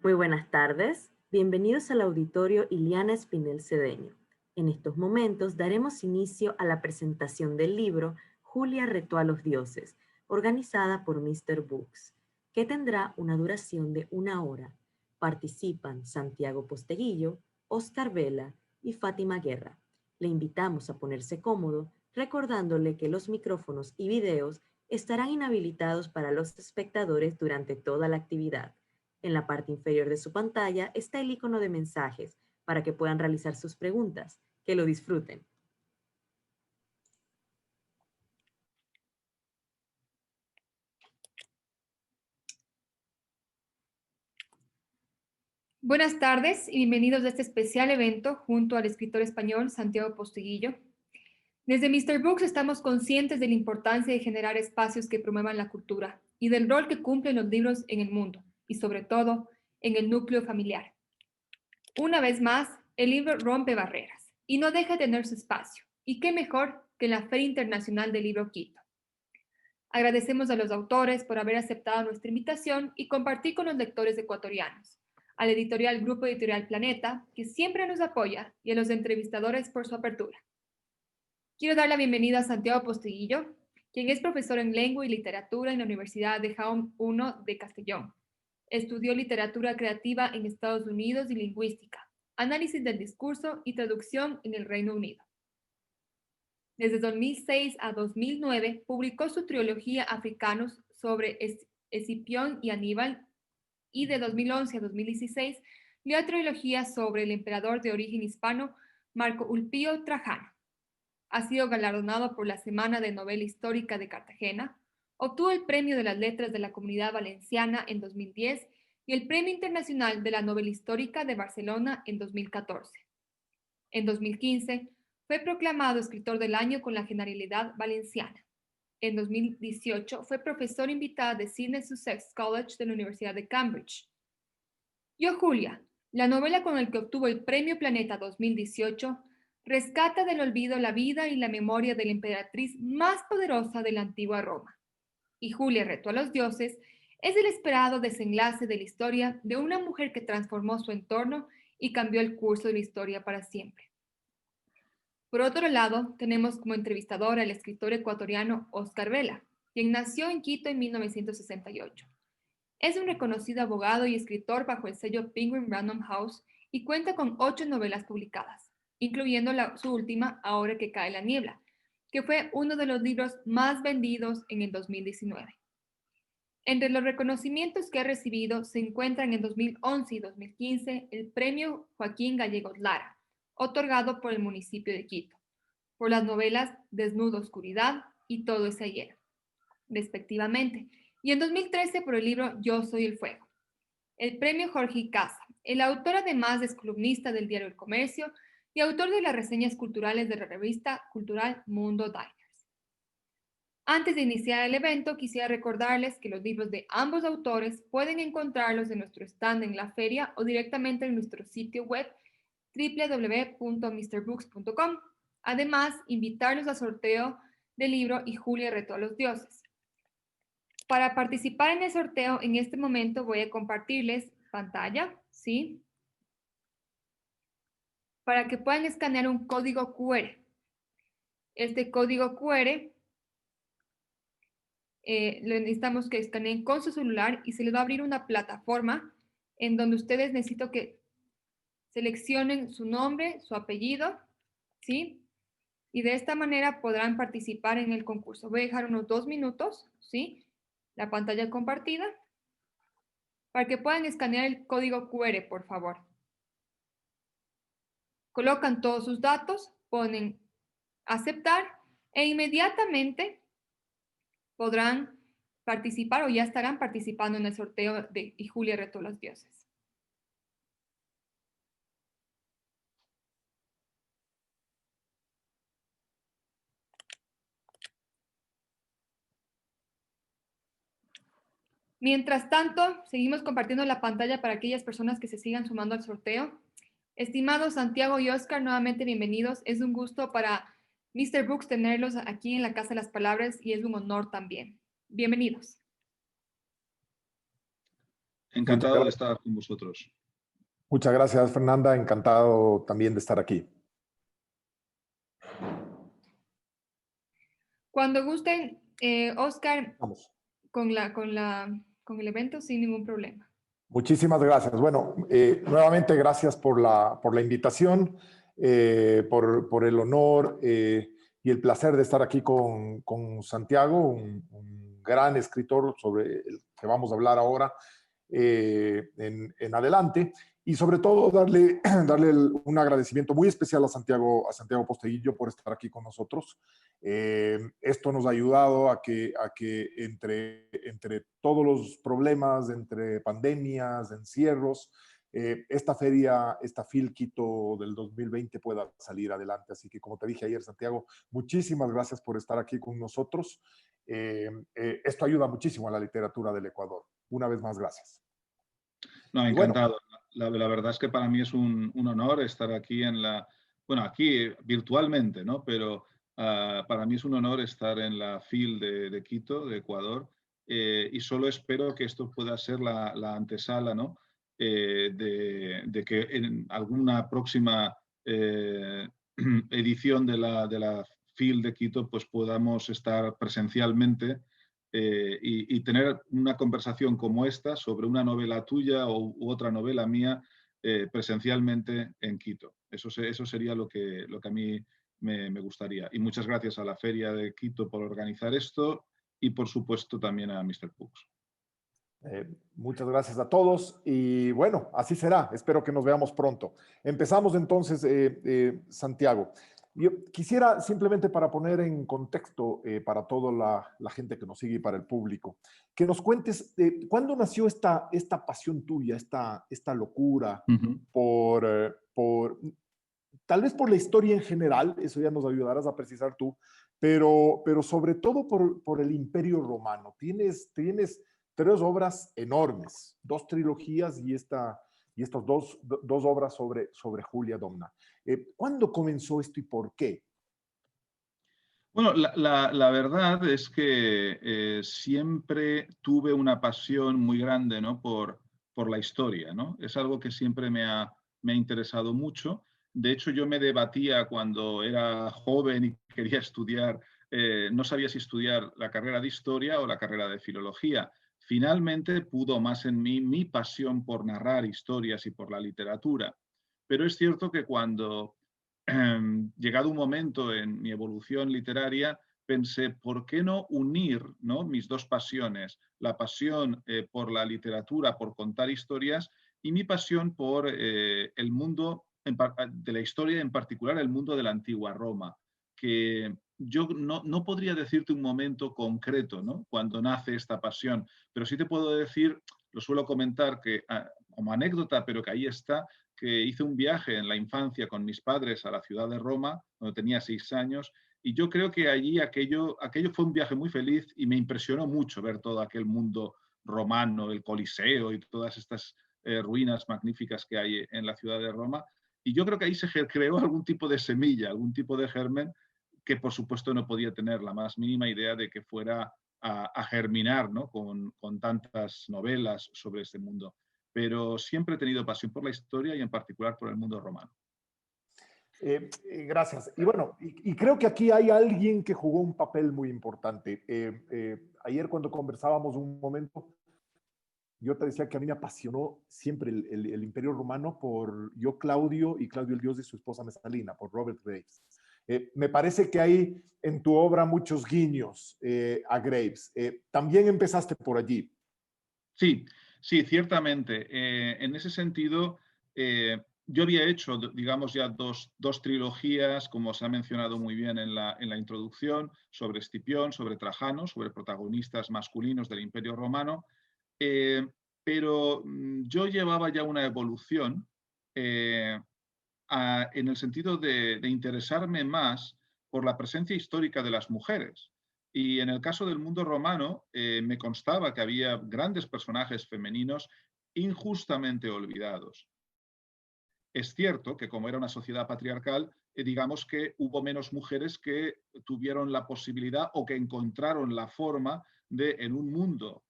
Muy buenas tardes. Bienvenidos al auditorio Iliana Espinel Cedeño. En estos momentos daremos inicio a la presentación del libro Julia retó a los dioses, organizada por Mr. Books, que tendrá una duración de 1 hora. Participan Santiago Posteguillo, Oscar Vela y Fátima Guerra. Le invitamos a ponerse cómodo, recordándole que los micrófonos y videos estarán inhabilitados para los espectadores durante toda la actividad. En la parte inferior de su pantalla está el icono de mensajes para que puedan realizar sus preguntas. Que lo disfruten. Buenas tardes y bienvenidos a este especial evento junto al escritor español Santiago Posteguillo. Desde Mr. Books estamos conscientes de la importancia de generar espacios que promuevan la cultura y del rol que cumplen los libros en el mundo y sobre todo en el núcleo familiar. Una vez más, el libro rompe barreras y no deja de tener su espacio. Y qué mejor que en la Feria Internacional del Libro Quito. Agradecemos a los autores por haber aceptado nuestra invitación y compartir con los lectores ecuatorianos, al editorial Grupo Editorial Planeta, que siempre nos apoya, y a los entrevistadores por su apertura. Quiero dar la bienvenida a Santiago Posteguillo, quien es profesor en Lengua y Literatura en la Universidad de Jaén I de Castellón. Estudió literatura creativa en Estados Unidos y lingüística, análisis del discurso y traducción en el Reino Unido. Desde 2006 a 2009 publicó su trilogía Africanos sobre Escipión y Aníbal, y de 2011 a 2016 la trilogía sobre el emperador de origen hispano Marco Ulpio Trajano. Ha sido galardonado por la Semana de Novela Histórica de Cartagena, obtuvo el Premio de las Letras de la Comunidad Valenciana en 2010 y el Premio Internacional de la Novela Histórica de Barcelona en 2014. En 2015 fue proclamado escritor del año con la Generalidad Valenciana. En 2018 fue profesor invitada de Sidney Sussex College de la Universidad de Cambridge. Yo, Julia, la novela con la que obtuvo el Premio Planeta 2018, rescata del olvido la vida y la memoria de la emperatriz más poderosa de la antigua Roma. Y Julia retó a los dioses es el esperado desenlace de la historia de una mujer que transformó su entorno y cambió el curso de la historia para siempre. Por otro lado, tenemos como entrevistador al escritor ecuatoriano Oscar Vela, quien nació en Quito en 1968. Es un reconocido abogado y escritor bajo el sello Penguin Random House y cuenta con 8 novelas publicadas, incluyendo su última, Ahora que cae la niebla, que fue uno de los libros más vendidos en el 2019. Entre los reconocimientos que ha recibido se encuentran en 2011 y 2015 el Premio Joaquín Gallegos Lara, otorgado por el municipio de Quito, por las novelas Desnudo, Oscuridad y Todo es ayer, respectivamente, y en 2013 por el libro Yo soy el fuego. El premio Jorge Casa. El autor además es columnista del diario El Comercio y autor de las reseñas culturales de la revista cultural Mundo Diners. Antes de iniciar el evento, quisiera recordarles que los libros de ambos autores pueden encontrarlos en nuestro stand en la feria o directamente en nuestro sitio web www.mrbooks.com. Además, invitarlos al sorteo del libro Y Julia retó a los dioses. Para participar en el sorteo, en este momento voy a compartirles pantalla, ¿sí? Para que puedan escanear un código QR. Este código QR lo necesitamos que escaneen con su celular y se les va a abrir una plataforma en donde ustedes necesito que seleccionen su nombre, su apellido, ¿sí? Y de esta manera podrán participar en el concurso. Voy a dejar unos 2 minutos, ¿sí? La pantalla compartida para que puedan escanear el código QR, por favor. Colocan todos sus datos, ponen aceptar e inmediatamente podrán participar o ya estarán participando en el sorteo de Y Julia retó a los dioses. Mientras tanto, seguimos compartiendo la pantalla para aquellas personas que se sigan sumando al sorteo. Estimados Santiago y Oscar, nuevamente bienvenidos. Es un gusto para Mr. Books tenerlos aquí en la Casa de las Palabras y es un honor también. Bienvenidos. Muchas Encantado de gracias. estar con vosotros. Muchas gracias, Fernanda. Encantado también de estar aquí. Cuando gusten, Oscar, Vamos. con el evento sin ningún problema. Muchísimas gracias. Bueno, nuevamente gracias por la invitación, por el honor y el placer de estar aquí con Santiago, un gran escritor sobre el que vamos a hablar ahora en adelante. Y sobre todo darle un agradecimiento muy especial a Santiago Posteguillo por estar aquí con nosotros. Esto nos ha ayudado a que entre todos los problemas, entre pandemias, encierros, esta feria, esta FIL Quito del 2020 pueda salir adelante. Así que, como te dije ayer, Santiago, muchísimas gracias por estar aquí con nosotros. Esto ayuda muchísimo a la literatura del Ecuador. Una vez más, gracias. No, Y bueno, encantado. La verdad es que para mí es un honor estar aquí aquí virtualmente, ¿no? Pero para mí es un honor estar en la FIL de Quito, de Ecuador, y solo espero que esto pueda ser la antesala, ¿no? De que en alguna próxima edición de la FIL de Quito pues podamos estar presencialmente y tener una conversación como esta sobre una novela tuya u otra novela mía presencialmente en Quito. Eso sería lo que a mí me gustaría. Y muchas gracias a la Feria de Quito por organizar esto y, por supuesto, también a Mr. Books. Muchas gracias a todos y bueno, así será. Espero que nos veamos pronto. Empezamos entonces, Santiago. Yo quisiera simplemente para poner en contexto para toda la gente que nos sigue y para el público, que nos cuentes cuándo nació esta pasión tuya, esta locura por tal vez por la historia en general, eso ya nos ayudarás a precisar tú, pero sobre todo por el Imperio Romano. Tienes 3 obras enormes, 2 trilogías y estas dos obras sobre Julia Domna. ¿Cuándo comenzó esto y por qué? Bueno, la verdad es que siempre tuve una pasión muy grande, ¿no? por la historia, ¿no? Es algo que siempre me ha interesado mucho. De hecho, yo me debatía cuando era joven y quería estudiar, no sabía si estudiar la carrera de historia o la carrera de filología. Finalmente pudo más en mí mi pasión por narrar historias y por la literatura. Pero es cierto que cuando llegado un momento en mi evolución literaria, pensé, ¿por qué no unir, ¿no? mis dos pasiones? La pasión por la literatura, por contar historias, y mi pasión por el mundo de la historia, en particular el mundo de la antigua Roma, que yo no podría decirte un momento concreto, ¿no? cuando nace esta pasión, pero sí te puedo decir, lo suelo comentar que como anécdota, pero que ahí está, que hice un viaje en la infancia con mis padres a la ciudad de Roma, cuando tenía 6 años, y yo creo que allí aquello fue un viaje muy feliz y me impresionó mucho ver todo aquel mundo romano, el Coliseo y todas estas ruinas magníficas que hay en la ciudad de Roma. Y yo creo que ahí se creó algún tipo de semilla, algún tipo de germen que por supuesto no podía tener la más mínima idea de que fuera a germinar, ¿no? con tantas novelas sobre este mundo. Pero siempre he tenido pasión por la historia y en particular por el mundo romano. Gracias. Y bueno, y creo que aquí hay alguien que jugó un papel muy importante. Ayer cuando conversábamos un momento, yo te decía que a mí me apasionó siempre el Imperio Romano por Claudio y Claudio el Dios de su esposa Mesalina, por Robert Graves. Me parece que hay en tu obra muchos guiños a Graves. También empezaste por allí. Sí, ciertamente. En ese sentido, yo había hecho, digamos, ya dos trilogías, como se ha mencionado muy bien en la introducción, sobre Escipión, sobre Trajano, sobre protagonistas masculinos del Imperio Romano, pero yo llevaba ya una evolución en el sentido de interesarme más por la presencia histórica de las mujeres. Y en el caso del mundo romano, me constaba que había grandes personajes femeninos injustamente olvidados. Es cierto que como era una sociedad patriarcal, digamos que hubo menos mujeres que tuvieron la posibilidad o que encontraron la forma de, en un mundo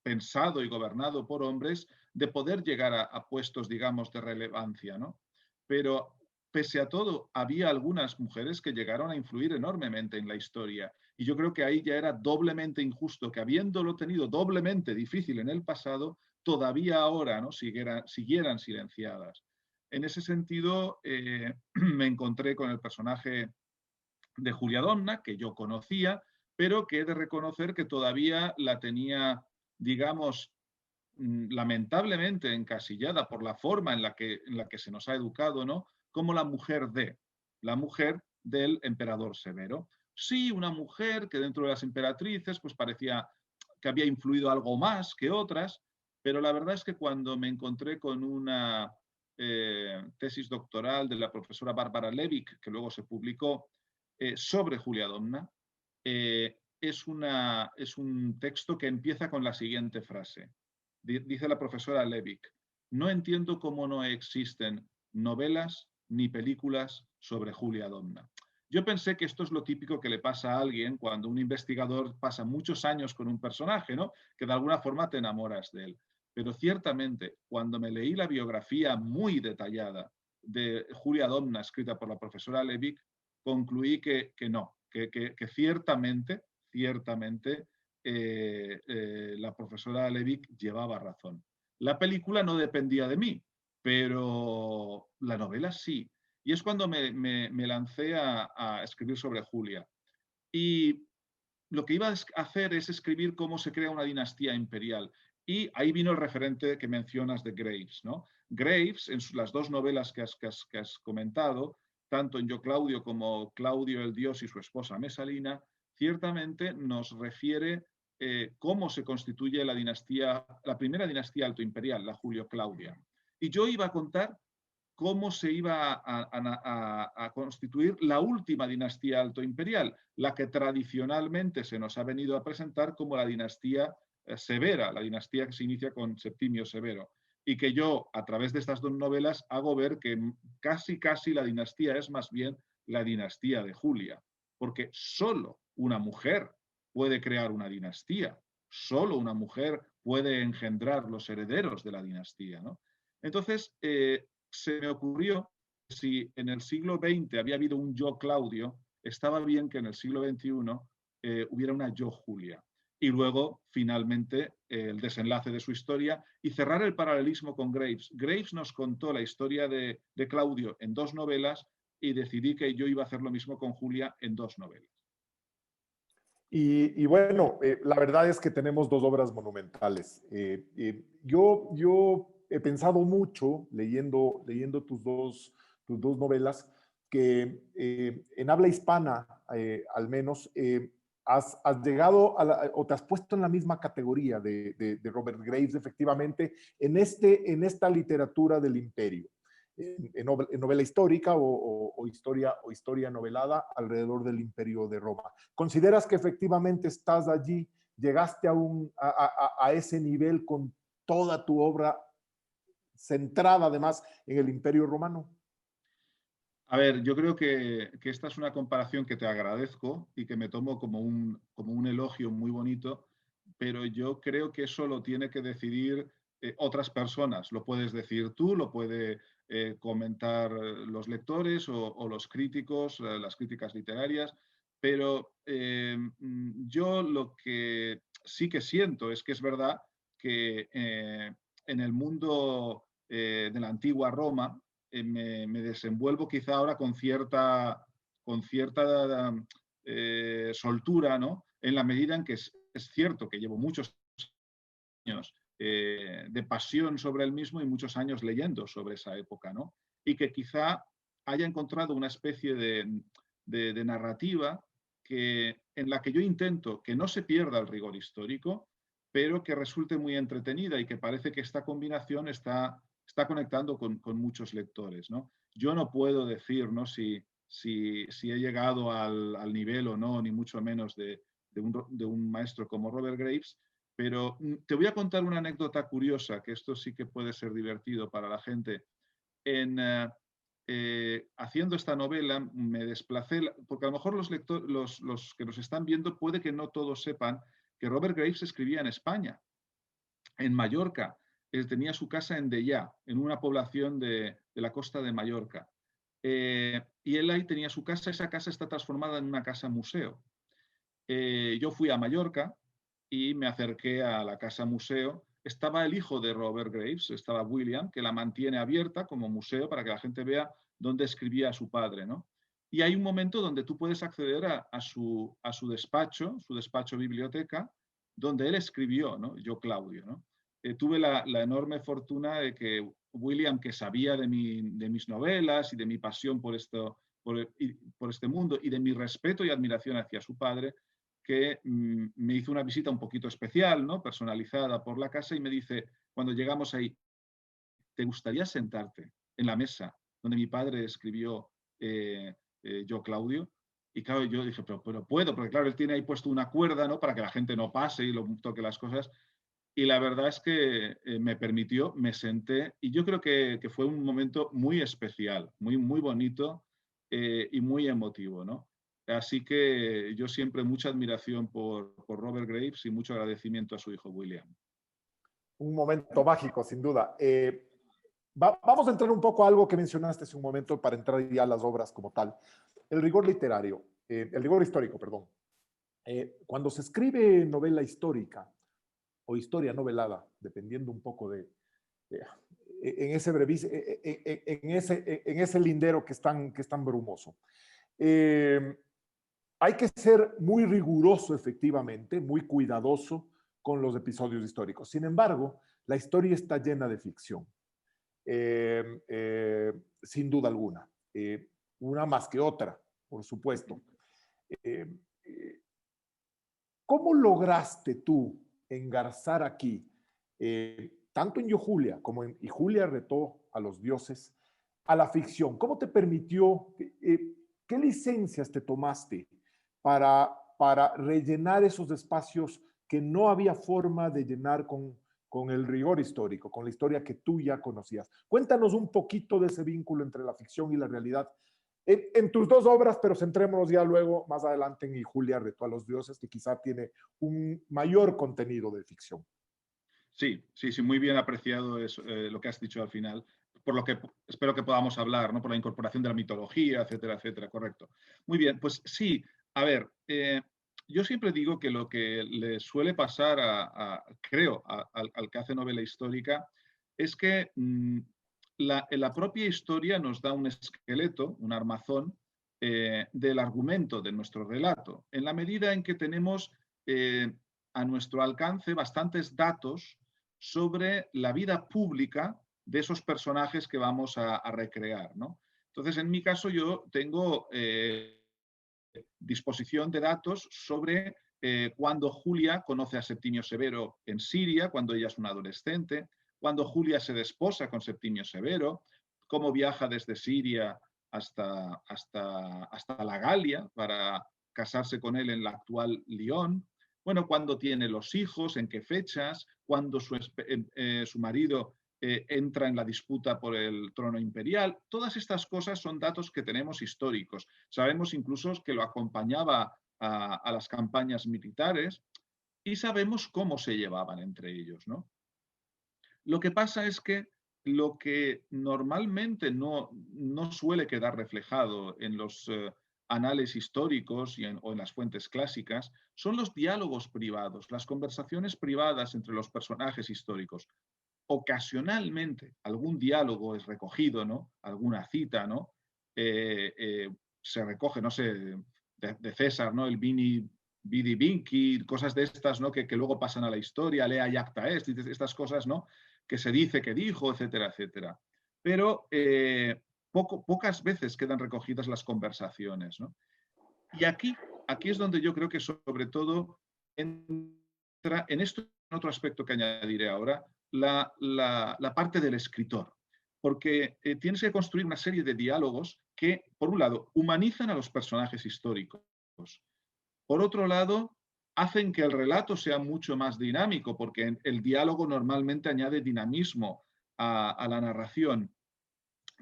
pensado y gobernado por hombres, de poder llegar a puestos, digamos, de relevancia, ¿no? Pero pese a todo, había algunas mujeres que llegaron a influir enormemente en la historia. Y yo creo que ahí ya era doblemente injusto que, habiéndolo tenido doblemente difícil en el pasado, todavía ahora, ¿no?, siguieran silenciadas. En ese sentido, me encontré con el personaje de Julia Domna, que yo conocía, pero que he de reconocer que todavía la tenía, digamos, lamentablemente encasillada por la forma en la que se nos ha educado, ¿no?, como la mujer del emperador Severo. Sí, una mujer que dentro de las emperatrices pues parecía que había influido algo más que otras, pero la verdad es que cuando me encontré con una tesis doctoral de la profesora Bárbara Levick, que luego se publicó, sobre Julia Domna, es un texto que empieza con la siguiente frase. Dice la profesora Levick: no entiendo cómo no existen novelas ni películas sobre Julia Domna. Yo pensé que esto es lo típico que le pasa a alguien cuando un investigador pasa muchos años con un personaje, ¿no?, que de alguna forma te enamoras de él. Pero ciertamente, cuando me leí la biografía muy detallada de Julia Domna, escrita por la profesora Levick, concluí que no, que ciertamente la profesora Levick llevaba razón. La película no dependía de mí, pero la novela sí. Y es cuando me lancé a escribir sobre Julia. Y lo que iba a hacer es escribir cómo se crea una dinastía imperial. Y ahí vino el referente que mencionas de Graves, ¿no? Graves, en las dos novelas que has comentado, tanto en Yo Claudio como Claudio el Dios y su esposa Mesalina, ciertamente nos refiere cómo se constituye la primera dinastía altoimperial, la Julio-Claudia. Y yo iba a contar cómo se iba a constituir la última dinastía altoimperial, la que tradicionalmente se nos ha venido a presentar como la dinastía severa, la dinastía que se inicia con Septimio Severo, y que yo, a través de estas dos novelas, hago ver que casi la dinastía es más bien la dinastía de Julia, porque solo una mujer puede crear una dinastía, solo una mujer puede engendrar los herederos de la dinastía, ¿no? Entonces, se me ocurrió que si en el siglo XX había habido un yo Claudio, estaba bien que en el siglo XXI hubiera una yo Julia. Y luego, finalmente, el desenlace de su historia y cerrar el paralelismo con Graves. Graves nos contó la historia de Claudio en dos novelas y decidí que yo iba a hacer lo mismo con Julia en dos novelas. Y bueno, la verdad es que tenemos dos obras monumentales. Yo he pensado mucho leyendo tus dos novelas que en habla hispana, al menos, has llegado o te has puesto en la misma categoría de Robert Graves, efectivamente, en esta literatura del imperio. En novela histórica o historia novelada alrededor del Imperio de Roma. ¿Consideras que efectivamente estás allí, llegaste a ese nivel con toda tu obra centrada además en el Imperio Romano? A ver, yo creo que esta es una comparación que te agradezco y que me tomo como un elogio muy bonito, pero yo creo que eso lo tiene que decidir otras personas. Lo puedes decir tú, lo puede comentar los lectores o los críticos, las críticas literarias, pero yo lo que sí que siento es que es verdad que en el mundo de la antigua Roma me desenvuelvo quizá ahora con cierta soltura, ¿no?, en la medida en que es cierto que llevo muchos años de pasión sobre el mismo y muchos años leyendo sobre esa época, ¿no? Y que quizá haya encontrado una especie de narrativa en la que yo intento que no se pierda el rigor histórico, pero que resulte muy entretenida y que parece que esta combinación está conectando con muchos lectores, ¿no? Yo no puedo decir, ¿no?, si he llegado al nivel o no, ni mucho menos de un maestro como Robert Graves, pero te voy a contar una anécdota curiosa, que esto sí que puede ser divertido para la gente. Haciendo esta novela me desplacé, porque a lo mejor los que nos están viendo puede que no todos sepan que Robert Graves escribía en España, en Mallorca. él tenía su casa en Deià, en una población de la costa de Mallorca. Y él ahí tenía su casa, esa casa está transformada en una casa museo. Yo fui a Mallorca y me acerqué a la casa museo. Estaba el hijo de Robert Graves, estaba William, que la mantiene abierta como museo para que la gente vea dónde escribía su padre, ¿no? Y hay un momento donde tú puedes acceder a su despacho biblioteca, donde él escribió, ¿no? Yo, Claudio, ¿no? Tuve la enorme fortuna de que William, que sabía de mis novelas y de mi pasión por este mundo y de mi respeto y admiración hacia su padre, que me hizo una visita un poquito especial, ¿no? Personalizada por la casa, y me dice, cuando llegamos ahí, ¿te gustaría sentarte en la mesa donde mi padre escribió Yo, Claudio? Y claro, yo dije, pero puedo, porque claro, él tiene ahí puesto una cuerda, ¿no? Para que la gente no pase y lo toque las cosas. Y la verdad es que me permitió, me senté, y yo creo que fue un momento muy especial, muy, muy bonito y muy emotivo, ¿no? Así que yo siempre mucha admiración por Robert Graves y mucho agradecimiento a su hijo William. Un momento mágico, sin duda. Vamos a entrar un poco a algo que mencionaste hace un momento para entrar ya a las obras como tal. El rigor literario, el rigor histórico, perdón. Cuando se escribe novela histórica o historia novelada, dependiendo un poco en ese lindero que es tan brumoso. Hay que ser muy riguroso, efectivamente, muy cuidadoso con los episodios históricos. Sin embargo, la historia está llena de ficción, sin duda alguna. Una más que otra, por supuesto. ¿Cómo lograste tú engarzar aquí, tanto en Yo, Julia, como en Y Julia retó a los dioses, a la ficción? ¿Cómo te permitió, qué licencias te tomaste para rellenar esos espacios que no había forma de llenar con el rigor histórico, con la historia que tú ya conocías? Cuéntanos un poquito de ese vínculo entre la ficción y la realidad en tus dos obras, pero centrémonos ya luego, más adelante, en Y Julia retó a los dioses, que quizá tiene un mayor contenido de ficción. Sí, muy bien apreciado lo que has dicho al final, por lo que espero que podamos hablar, ¿no? Por la incorporación de la mitología, etcétera, etcétera, correcto. Muy bien, pues sí, a ver, yo siempre digo que lo que le suele pasar creo, al que hace novela histórica, es que la propia historia nos da un esqueleto, un armazón del argumento de nuestro relato, en la medida en que tenemos a nuestro alcance bastantes datos sobre la vida pública de esos personajes que vamos a recrear, ¿no? Entonces, en mi caso, yo tengo disposición de datos sobre cuando Julia conoce a Septimio Severo en Siria, cuando ella es una adolescente, cuando Julia se desposa con Septimio Severo, cómo viaja desde Siria hasta la Galia para casarse con él en la actual Lyon. Bueno, cuándo tiene los hijos, en qué fechas, cuándo su marido entra en la disputa por el trono imperial. Todas estas cosas son datos que tenemos históricos. Sabemos incluso que lo acompañaba a las campañas militares y sabemos cómo se llevaban entre ellos, ¿no? Lo que pasa es que lo que normalmente no suele quedar reflejado en los anales históricos o en las fuentes clásicas son los diálogos privados, las conversaciones privadas entre los personajes históricos. Ocasionalmente algún diálogo es recogido, ¿no? Alguna cita, ¿no? Se recoge, no sé, de César, ¿no? El Vini Vidi Vinci, cosas de estas, ¿no? Que luego pasan a la historia, lea Iacta Est, estas cosas, ¿no? Que se dice que dijo, etcétera, etcétera. Pero pocas veces quedan recogidas las conversaciones, ¿no? Y aquí es donde yo creo que sobre todo entra en esto, en otro aspecto que añadiré ahora, la parte del escritor. Porque tienes que construir una serie de diálogos que, por un lado, humanizan a los personajes históricos. Por otro lado, hacen que el relato sea mucho más dinámico, porque el diálogo normalmente añade dinamismo a la narración.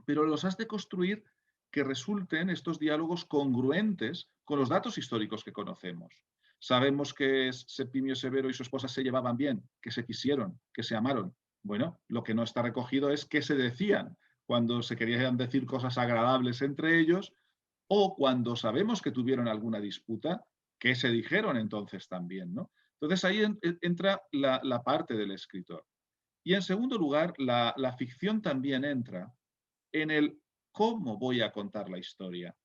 Pero los has de construir que resulten estos diálogos congruentes con los datos históricos que conocemos. Sabemos que Septimio Severo y su esposa se llevaban bien, que se quisieron, que se amaron. Bueno, lo que no está recogido es qué se decían cuando se querían decir cosas agradables entre ellos, o cuando sabemos que tuvieron alguna disputa, qué se dijeron entonces también, ¿no? Entonces ahí entra la parte del escritor. Y en segundo lugar, la ficción también entra en el cómo voy a contar la historia.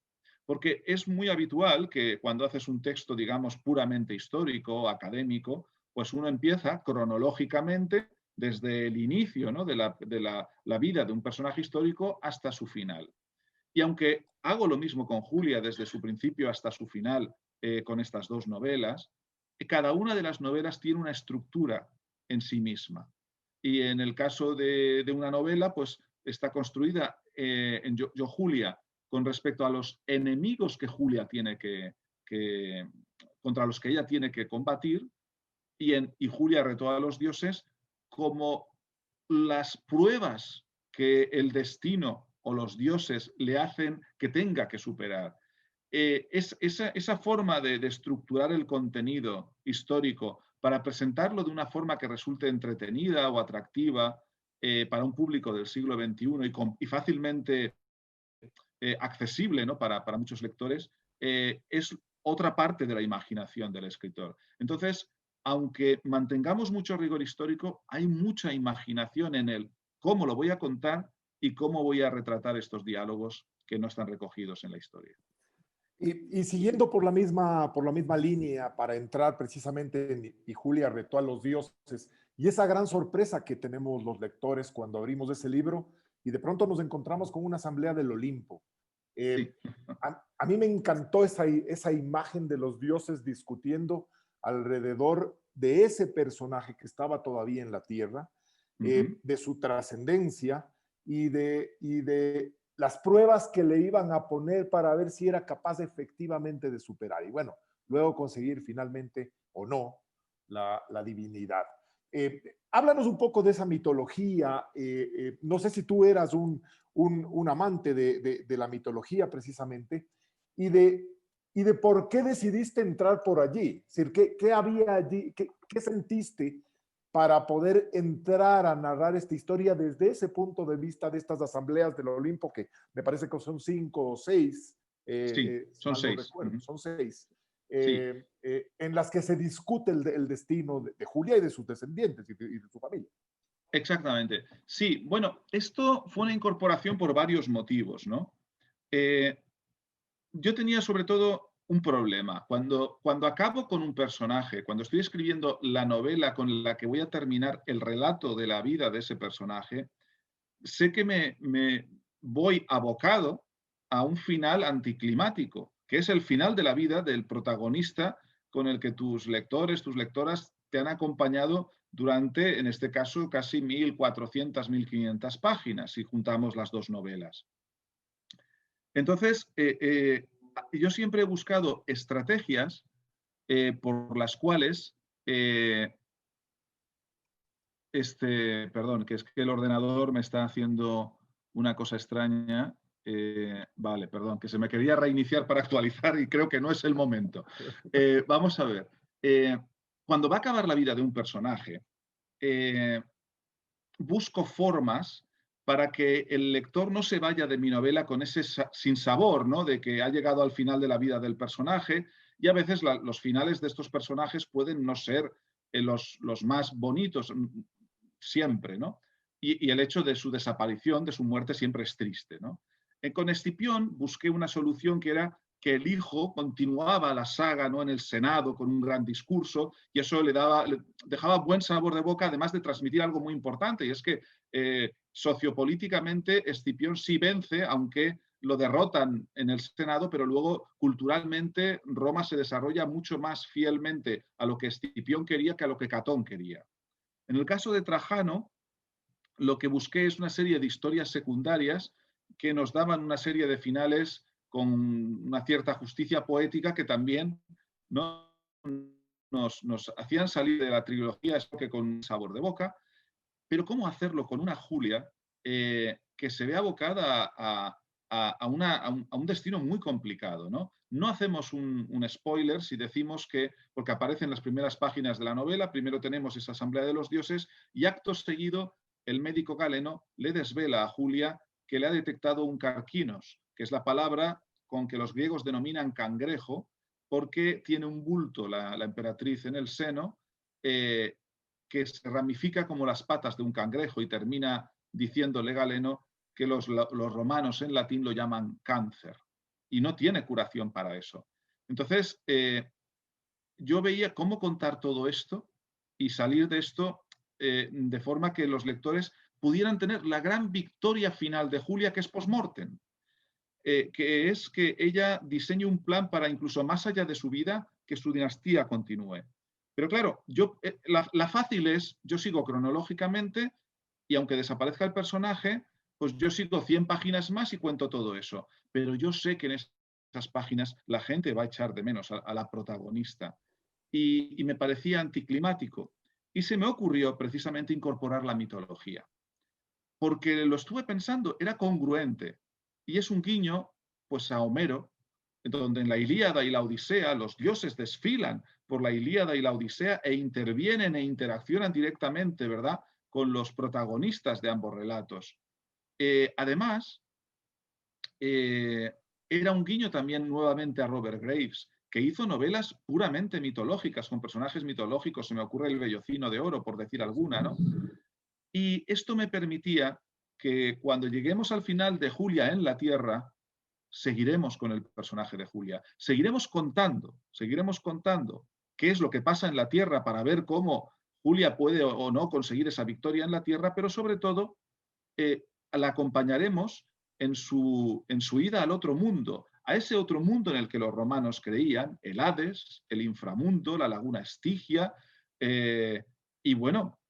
Porque es muy habitual que cuando haces un texto, digamos, puramente histórico, académico, pues uno empieza cronológicamente desde el inicio, ¿no?, de la vida de un personaje histórico hasta su final. Y aunque hago lo mismo con Julia desde su principio hasta su final con estas dos novelas, cada una de las novelas tiene una estructura en sí misma. Y en el caso de una novela, pues está construida en Yo Julia con respecto a los enemigos que Julia tiene contra los que ella tiene que combatir, y Julia retó a los dioses como las pruebas que el destino o los dioses le hacen que tenga que superar. Esa forma de estructurar el contenido histórico para presentarlo de una forma que resulte entretenida o atractiva para un público del siglo XXI y fácilmente accesible, ¿no?, para muchos lectores, es otra parte de la imaginación del escritor. Entonces, aunque mantengamos mucho rigor histórico, hay mucha imaginación en el cómo lo voy a contar y cómo voy a retratar estos diálogos que no están recogidos en la historia. Y siguiendo por la misma línea para entrar precisamente en Y Julia retó a los dioses, y esa gran sorpresa que tenemos los lectores cuando abrimos ese libro y de pronto nos encontramos con una asamblea del Olimpo. Sí. A mí me encantó esa imagen de los dioses discutiendo alrededor de ese personaje que estaba todavía en la tierra, de su trascendencia y de las pruebas que le iban a poner para ver si era capaz efectivamente de superar. Y bueno, luego conseguir finalmente o no la divinidad. Háblanos un poco de esa mitología. No sé si tú eras un amante de la mitología precisamente y de por qué decidiste entrar por allí. Es decir, ¿qué había allí? ¿Qué sentiste para poder entrar a narrar esta historia desde ese punto de vista de estas asambleas del Olimpo, que me parece que son 5 o 6, Sí, si son mal no 6. recuerdo, son 6, Sí, en las que se discute el destino de Julia y de sus descendientes y de su familia. exactamente. Sí, bueno, esto fue una incorporación por varios motivos, ¿no? Yo tenía sobre todo un problema. Cuando acabo con un personaje, cuando estoy escribiendo la novela con la que voy a terminar el relato de la vida de ese personaje, sé que me voy abocado a un final anticlimático, que es el final de la vida del protagonista con el que tus lectores, tus lectoras te han acompañado durante, en este caso, casi 1.400, 1.500 páginas, si juntamos las dos novelas. Entonces, yo siempre he buscado estrategias por las cuales, perdón, que es que el ordenador me está haciendo una cosa extraña. Vale, perdón, que se me quería reiniciar para actualizar y creo que no es el momento. Vamos a ver. Cuando va a acabar la vida de un personaje, busco formas para que el lector no se vaya de mi novela con ese sinsabor, ¿no?, de que ha llegado al final de la vida del personaje, y a veces los finales de estos personajes pueden no ser los más bonitos siempre, ¿no? Y el hecho de su desaparición, de su muerte, siempre es triste, ¿no? Con Escipión busqué una solución que era que el hijo continuaba la saga, ¿no?, en el Senado con un gran discurso, y eso le dejaba buen sabor de boca, además de transmitir algo muy importante, y es que sociopolíticamente Escipión sí vence, aunque lo derrotan en el Senado, pero luego culturalmente Roma se desarrolla mucho más fielmente a lo que Escipión quería que a lo que Catón quería. En el caso de Trajano, lo que busqué es una serie de historias secundarias que nos daban una serie de finales con una cierta justicia poética que también, ¿no?, nos hacían salir de la trilogía que con sabor de boca, pero cómo hacerlo con una Julia que se ve abocada a un destino muy complicado, ¿no? No hacemos un spoiler si decimos que, porque aparece en las primeras páginas de la novela, primero tenemos esa asamblea de los dioses y acto seguido el médico Galeno le desvela a Julia que le ha detectado un carquinos, que es la palabra con que los griegos denominan cangrejo, porque tiene un bulto la emperatriz en el seno que se ramifica como las patas de un cangrejo, y termina diciéndole Galeno que los romanos en latín lo llaman cáncer, y no tiene curación para eso. Entonces, yo veía cómo contar todo esto y salir de esto de forma que los lectores pudieran tener la gran victoria final de Julia, que es post-mortem, que es que ella diseñe un plan para, incluso más allá de su vida, que su dinastía continúe. Pero claro, la fácil es, yo sigo cronológicamente, y aunque desaparezca el personaje, pues yo sigo 100 páginas más y cuento todo eso. Pero yo sé que en esas páginas la gente va a echar de menos a la protagonista. Y me parecía anticlimático. Y se me ocurrió precisamente incorporar la mitología. Porque lo estuve pensando, era congruente. Y es un guiño pues, a Homero, donde en la Ilíada y la Odisea los dioses desfilan por la Ilíada y la Odisea e intervienen e interaccionan directamente, ¿verdad?, con los protagonistas de ambos relatos. Además, era un guiño también nuevamente a Robert Graves, que hizo novelas puramente mitológicas, con personajes mitológicos. Se me ocurre El Bellocino de Oro, por decir alguna, ¿no? Y esto me permitía que cuando lleguemos al final de Julia en la Tierra, seguiremos con el personaje de Julia. Seguiremos contando qué es lo que pasa en la Tierra para ver cómo Julia puede o no conseguir esa victoria en la Tierra, pero sobre todo la acompañaremos en su ida al otro mundo, a ese otro mundo en el que los romanos creían, el Hades, el inframundo, la laguna Estigia, y bueno,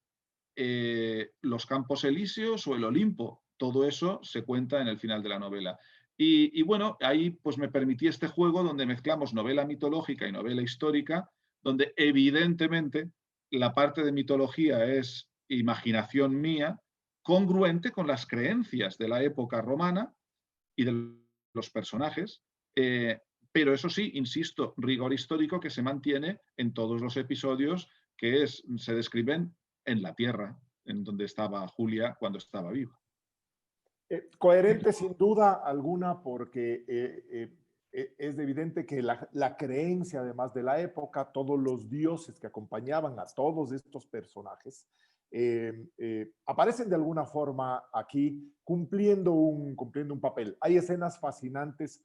los Campos Elíseos o el Olimpo. Todo eso se cuenta en el final de la novela. Y bueno, ahí pues me permití este juego donde mezclamos novela mitológica y novela histórica, donde evidentemente la parte de mitología es imaginación mía, congruente con las creencias de la época romana y de los personajes, pero eso sí, insisto, rigor histórico que se mantiene en todos los episodios que se describen en la Tierra, en donde estaba Julia cuando estaba viva. Coherente sin duda alguna, porque es evidente que la creencia, además de la época, todos los dioses que acompañaban a todos estos personajes, aparecen de alguna forma aquí cumpliendo un papel. Hay escenas fascinantes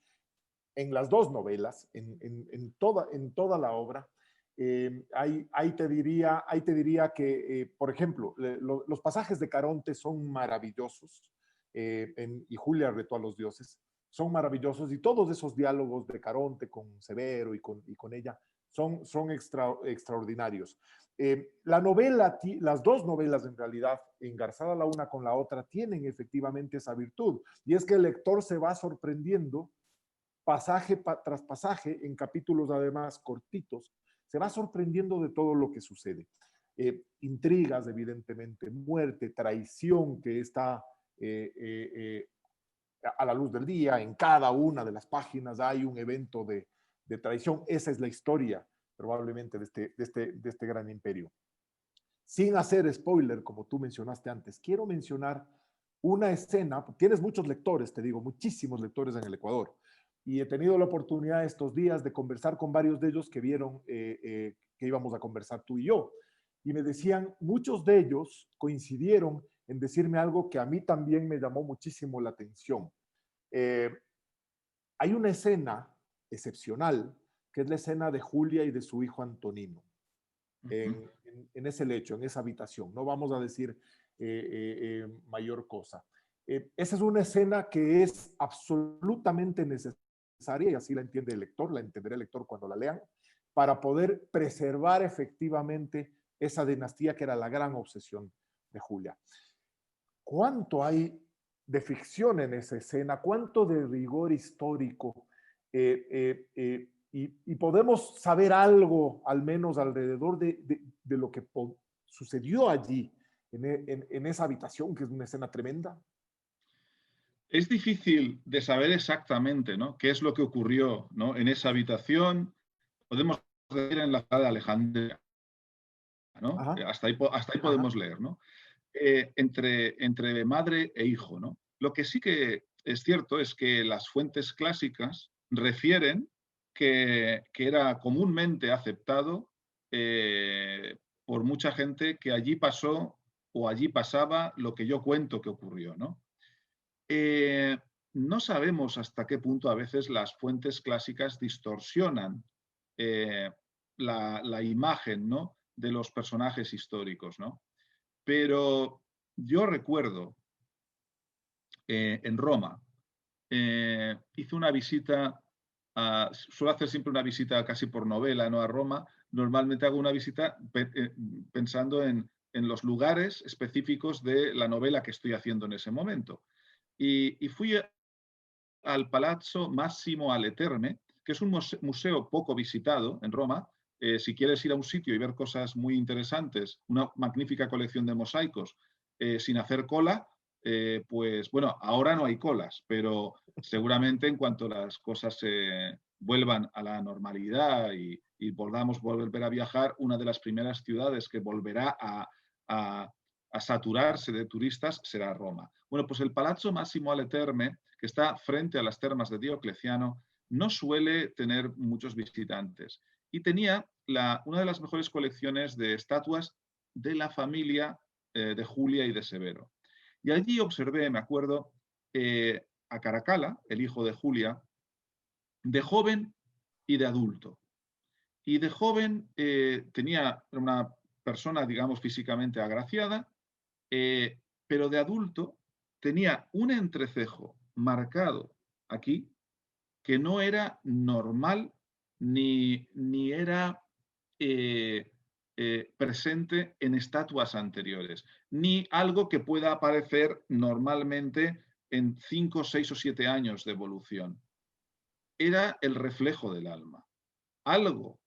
en las dos novelas, en toda la obra. Ahí te diría que, por ejemplo, los pasajes de Caronte son maravillosos, y Julia retó a los dioses, son maravillosos, y todos esos diálogos de Caronte con Severo y con ella son extraordinarios. Las dos novelas en realidad, engarzada la una con la otra, tienen efectivamente esa virtud, y es que el lector se va sorprendiendo pasaje tras pasaje, en capítulos además cortitos, se va sorprendiendo de todo lo que sucede. Intrigas, evidentemente, muerte, traición que está a la luz del día. En cada una de las páginas hay un evento de traición. Esa es la historia, probablemente, de este gran imperio. Sin hacer spoiler, como tú mencionaste antes, quiero mencionar una escena. Tienes muchos lectores, te digo, muchísimos lectores en el Ecuador, y he tenido la oportunidad estos días de conversar con varios de ellos que vieron que íbamos a conversar tú y yo, y me decían, muchos de ellos coincidieron en decirme algo que a mí también me llamó muchísimo la atención. Hay una escena excepcional, que es la escena de Julia y de su hijo Antonino, en ese lecho, en esa habitación. No vamos a decir mayor cosa. Esa es una escena que es absolutamente necesaria, y así la entiende el lector, la entenderá el lector cuando la lean, para poder preservar efectivamente esa dinastía que era la gran obsesión de Julia. ¿Cuánto hay de ficción en esa escena? ¿Cuánto de rigor histórico? Y podemos saber algo, al menos alrededor de lo que sucedió allí, en esa habitación, que es una escena tremenda. Es difícil de saber exactamente, ¿no?, qué es lo que ocurrió, ¿no?, en esa habitación. Podemos decir en la ciudad de Alejandría, ¿no? Hasta ahí podemos leer, ¿no? entre madre e hijo, ¿no? Lo que sí que es cierto es que las fuentes clásicas refieren que era comúnmente aceptado por mucha gente que allí pasó o allí pasaba lo que yo cuento que ocurrió, ¿no? Eh, no sabemos hasta qué punto a veces las fuentes clásicas distorsionan eh, la imagen, ¿no?, de los personajes históricos, ¿no? Pero yo recuerdo en Roma, hice una visita, suelo hacer siempre una visita casi por novela, ¿no?, a Roma. Normalmente hago una visita pensando en los lugares específicos de la novela que estoy haciendo en ese momento. Y fui al Palazzo Massimo alle Terme, que es un museo poco visitado en Roma. Si quieres ir a un sitio y ver cosas muy interesantes, una magnífica colección de mosaicos, sin hacer cola, pues bueno, ahora no hay colas, pero seguramente en cuanto las cosas se vuelvan a la normalidad y podamos volver a viajar, una de las primeras ciudades que volverá a saturarse de turistas será Roma. Bueno, pues el Palazzo Massimo alle Terme, que está frente a las termas de Diocleciano, no suele tener muchos visitantes. Y tenía una de las mejores colecciones de estatuas de la familia de Julia y de Severo. Y allí observé, me acuerdo, a Caracalla, el hijo de Julia, de joven y de adulto. Y de joven tenía una persona, digamos, físicamente agraciada, pero de adulto tenía un entrecejo marcado aquí que no era normal ni era presente en estatuas anteriores, ni algo que pueda aparecer normalmente en 5, 6 o 7 años de evolución. Era el reflejo del alma. Algo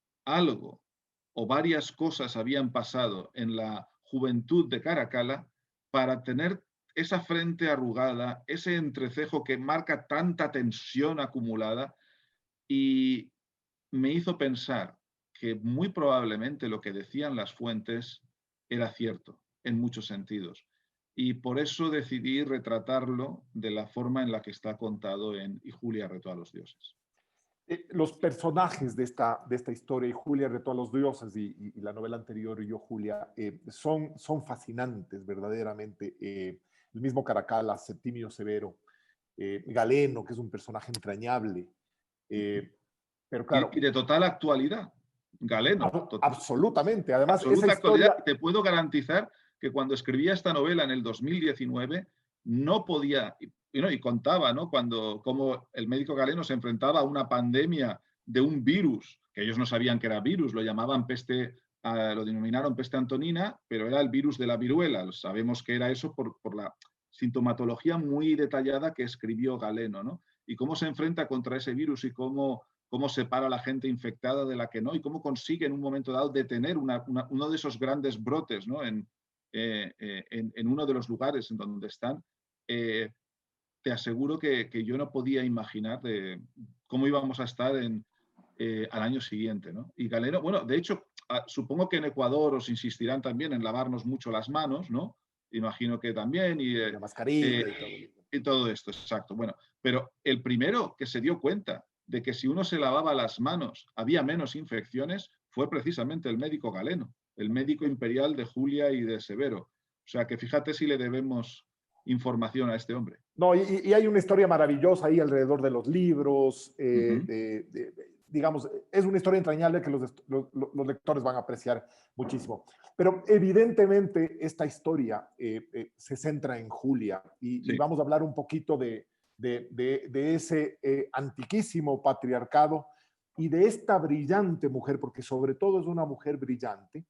o varias cosas habían pasado en la juventud de Caracalla para tener esa frente arrugada, ese entrecejo que marca tanta tensión acumulada, y me hizo pensar que muy probablemente lo que decían las fuentes era cierto en muchos sentidos. Y por eso decidí retratarlo de la forma en la que está contado en Y Julia retó a los dioses. Los personajes de esta historia, y Julia retó a los dioses y la novela anterior, Yo Julia, son fascinantes verdaderamente. El mismo Caracalla, Septimio Severo, Galeno, que es un personaje entrañable. Pero claro, y de total actualidad, Galeno. Absolutamente. Además, absoluta esa historia... actualidad. Te puedo garantizar que cuando escribía esta novela en el 2019, no podía... y contaba, ¿no?, cómo el médico Galeno se enfrentaba a una pandemia de un virus, que ellos no sabían que era virus, lo llamaban peste, lo denominaron peste antonina, pero era el virus de la viruela. Sabemos que era eso por la sintomatología muy detallada que escribió Galeno, ¿no? Y cómo se enfrenta contra ese virus y cómo separa a la gente infectada de la que no, y cómo consigue en un momento dado detener uno de esos grandes brotes, ¿no?, en uno de los lugares en donde están. Te aseguro que yo no podía imaginar cómo íbamos a estar al año siguiente, ¿no? Y Galeno, bueno, de hecho, supongo que en Ecuador os insistirán también en lavarnos mucho las manos, ¿no? Imagino que también. La mascarilla y todo. Y todo esto, exacto. Bueno, pero el primero que se dio cuenta de que si uno se lavaba las manos había menos infecciones fue precisamente el médico Galeno, el médico imperial de Julia y de Severo. O sea que fíjate si le debemos información a este hombre. No, y hay una historia maravillosa ahí alrededor de los libros. Digamos, es una historia entrañable que los lectores van a apreciar muchísimo. Pero evidentemente esta historia se centra en Julia y vamos a hablar un poquito de ese antiquísimo patriarcado y de esta brillante mujer, porque sobre todo es una mujer brillante,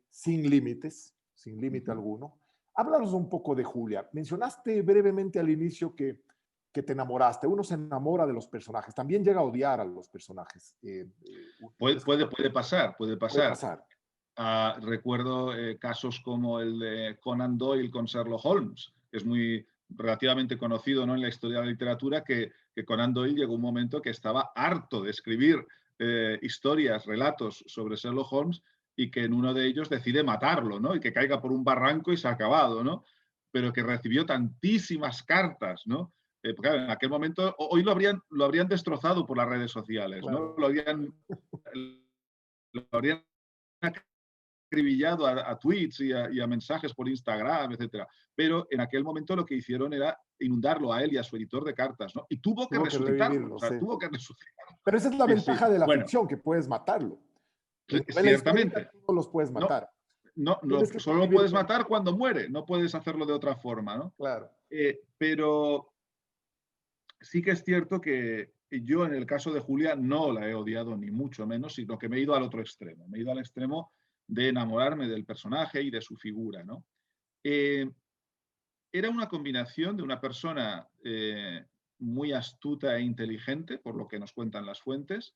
sin límites, sin límite alguno. Háblanos un poco de Julia. Mencionaste brevemente al inicio que te enamoraste. Uno se enamora de los personajes. También llega a odiar a los personajes. Puede pasar. Recuerdo casos como el de Conan Doyle con Sherlock Holmes, que es muy relativamente conocido, ¿no?, en la historia de la literatura, que Conan Doyle llegó un momento que estaba harto de escribir historias, relatos sobre Sherlock Holmes, y que en uno de ellos decide matarlo, ¿no? Y que caiga por un barranco y se ha acabado, ¿no? Pero que recibió tantísimas cartas, ¿no? Porque claro, en aquel momento, hoy lo habrían destrozado por las redes sociales, ¿no? Claro. Lo habrían acribillado a tweets y a mensajes por Instagram, etcétera. Pero en aquel momento lo que hicieron era inundarlo a él y a su editor de cartas, ¿no? Y tuvo que Tuvo que resucitarlo, revivirlo, o sea, sí. tuvo que resucitarlo. Pero esa es la Sí, sí. ventaja de la Bueno, ficción, que puedes matarlo. En la novela histórica ciertamente. todos los puedes No, matar. no, Tienes que solo lo convivir puedes con... matar cuando muere, no puedes hacerlo de otra forma, ¿no? Claro. Pero sí que es cierto que yo en el caso de Julia no la he odiado ni mucho menos, sino que me he ido al otro extremo. Me he ido al extremo de enamorarme del personaje y de su figura, ¿no? Era una combinación de una persona muy astuta e inteligente, por lo que nos cuentan las fuentes.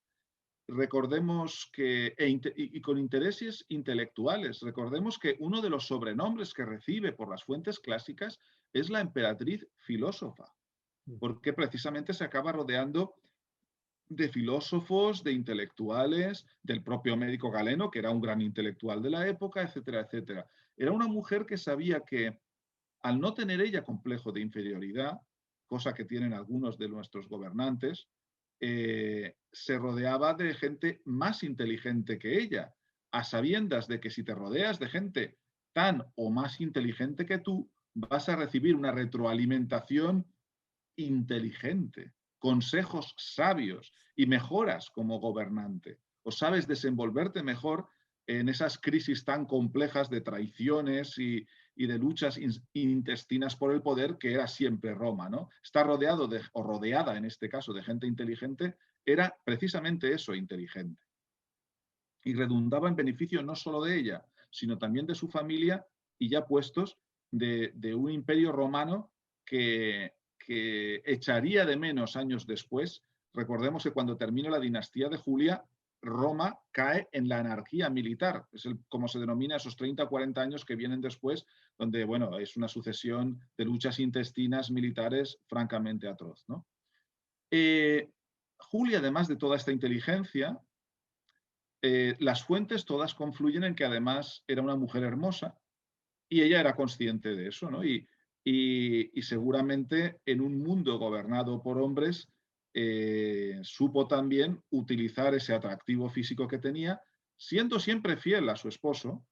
Recordemos que, y con intereses intelectuales, recordemos que uno de los sobrenombres que recibe por las fuentes clásicas es la emperatriz filósofa, porque precisamente se acaba rodeando de filósofos, de intelectuales, del propio médico Galeno, que era un gran intelectual de la época, etcétera, etcétera. Era una mujer que sabía que al no tener ella complejo de inferioridad, cosa que tienen algunos de nuestros gobernantes, se rodeaba de gente más inteligente que ella, a sabiendas de que si te rodeas de gente tan o más inteligente que tú, vas a recibir una retroalimentación inteligente, consejos sabios y mejoras como gobernante. O sabes desenvolverte mejor en esas crisis tan complejas de traiciones y de luchas intestinas por el poder que era siempre Roma, ¿no? Estar rodeado o rodeada, en este caso, de gente inteligente, era precisamente eso, inteligente. Y redundaba en beneficio no solo de ella, sino también de su familia y ya puestos de un imperio romano que echaría de menos años después. Recordemos que cuando termina la dinastía de Julia, Roma cae en la anarquía militar, es como se denomina esos 30 o 40 años que vienen después, donde, bueno, es una sucesión de luchas intestinas militares francamente atroz, ¿no? Julia, además de toda esta inteligencia, las fuentes todas confluyen en que además era una mujer hermosa y ella era consciente de eso, ¿no? Y seguramente en un mundo gobernado por hombres supo también utilizar ese atractivo físico que tenía, siendo siempre fiel a su esposo,